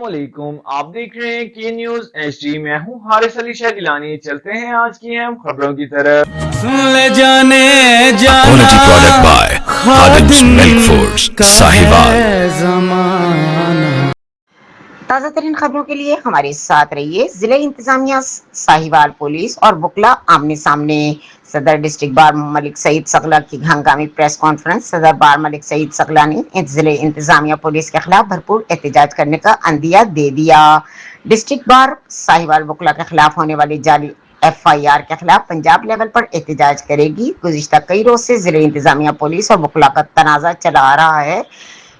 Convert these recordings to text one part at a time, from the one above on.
अस्सलामुअलैकुम। आप देख रहे हैं के न्यूज एचडी। मैं हूं हारिस अली शाह गिलानी। चलते हैं आज की अहम खबरों की तरफ। ले जाने जाना Quality product by Khadim's Milk Foods, Sahiwal। ज़माना। ताज़ा तरीन खबरों के लिए हमारे साथ रहिए। जिला इंतजामिया, साहिवाल पुलिस और वकला आमने सामने। सदर डिस्ट्रिक्ट बार मलिक सईद सगला की हंगामी प्रेस कॉन्फ्रेंस। सदर बार मलिक सईद सगला ने जिले इंतजामिया पुलिस के खिलाफ भरपूर एहतजाज करने का अंदिया दे दिया। डिस्ट्रिक्ट बार साहिवाल वकला के खिलाफ होने वाली जाली FIR के खिलाफ पंजाब लेवल पर एहतजाज करेगी। गुज़िश्ता कई रोज से जिले इंतजामिया पुलिस और वकला का तनाज़ा चला आ रहा है,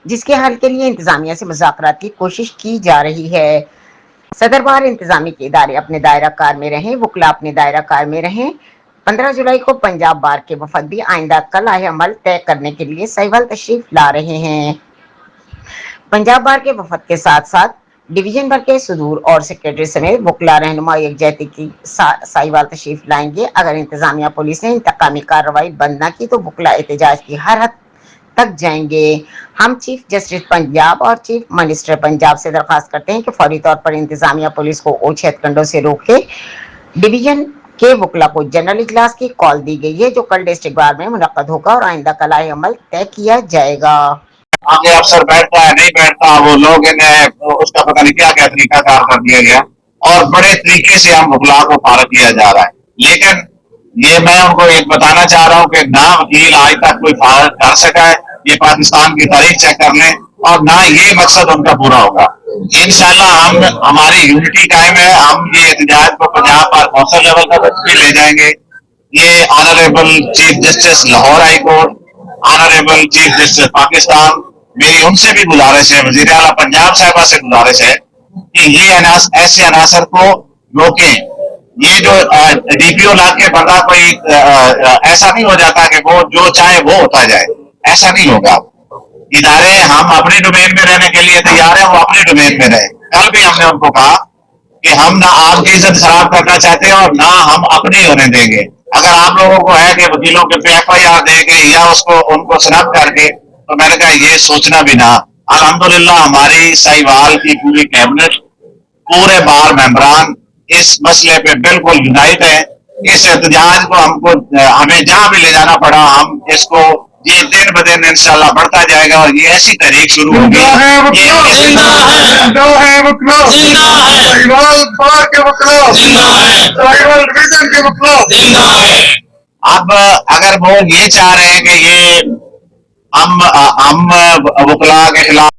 जिसके हल के लिए इंतजामिया से मुज़ाकरात की कोशिश की जा रही है। सदर बार इंतजामी के इदारे अपने दायरा कार में रहें, वकला अपने दायरा कार में रहें। 15 जुलाई को पंजाब बार के वफद भी आइंदा कल आए अमल तय करने के लिए साहिवाल तशरीफ ला रहे हैं। पंजाब बार के वफद के साथ साथ डिवीजन भर के सदूर और सेक्रेटरी समेत वकला रहनुमा यकजहती की साहिवाल तशरीफ लाएंगे। अगर इंतजामिया पुलिस ने इंतकामी कार्रवाई बंद न की तो वकला एहतजाज की हर हद तक जाएंगे। हम चीफ जस्टिस पंजाब और चीफ मिनिस्टर पंजाब से दरखास्त करते हैं कि फौरी तौर पर इंतजामिया पुलिस को ओछे हथकंडों से रोके। डिवीजन के वकला को जनरल इजलास की कॉल दी गई है, जो कल डिस्ट्रिक्ट बार में मुनक्कद होगा और आइंदा कलाई अमल तय किया जाएगा। आगे अफसर बैठता है नहीं बैठता, वो लोग इन्हें उसका पता नहीं क्या क्या तरीका कार कर दिया गया और बड़े तरीके से हम वकला को फारग किया जा रहा है। लेकिन ये मैं उनको एक बताना चाह रहा हूँ कि ना वकील आज तक कोई फारग कर सका है। ये पाकिस्तान की तारीख चेक कर लें और ना ये मकसद उनका पूरा होगा। इंशाल्लाह हमारी यूनिटी कायम है। हम ये एहतजाज को पंजाब बार कौंसिल लेवल तक भी ले जाएंगे। ये honourable chief justice Lahore high court, honourable chief justice Pakistan, मेरी उनसे भी गुजारिश है, वजीर आला पंजाब साहिबा से गुजारिश है कि ये ऐसे अनासर को रोकें। ये जो DPO ला के बंदा कोई ऐसा नहीं हो जाता कि वो जो चाहे वो होता जाए, ऐसा नहीं होगा। इदारे हम अपने डोमेन में रहने के लिए तैयार हैं, वो अपने डोमेन में रहे। कल भी हमने उनको कहा कि हम ना आपकी इज्जत खराब करना चाहते हैं और ना हम अपनी होने देंगे। अगर आप लोगों को है कि वकीलों के पे FIR देंगे या उसको उनको स्नैप करके, तो मैंने कहा ये सोचना भी ना। अल्हम्दुलिल्लाह हमारी साहिवाल की पूरी कैबिनेट, पूरे बार मेंबरान इस मसले पे बिल्कुल यूनाइट है। इस एहतजाज को हमें जहां भी ले जाना पड़ा, हम इसको ये दिन ब दिन इंशाल्लाह बढ़ता जाएगा और ये ऐसी तहरीक शुरू होगी। अब अगर वो ये चाह रहे हैं कि ये हम वकला के खिलाफ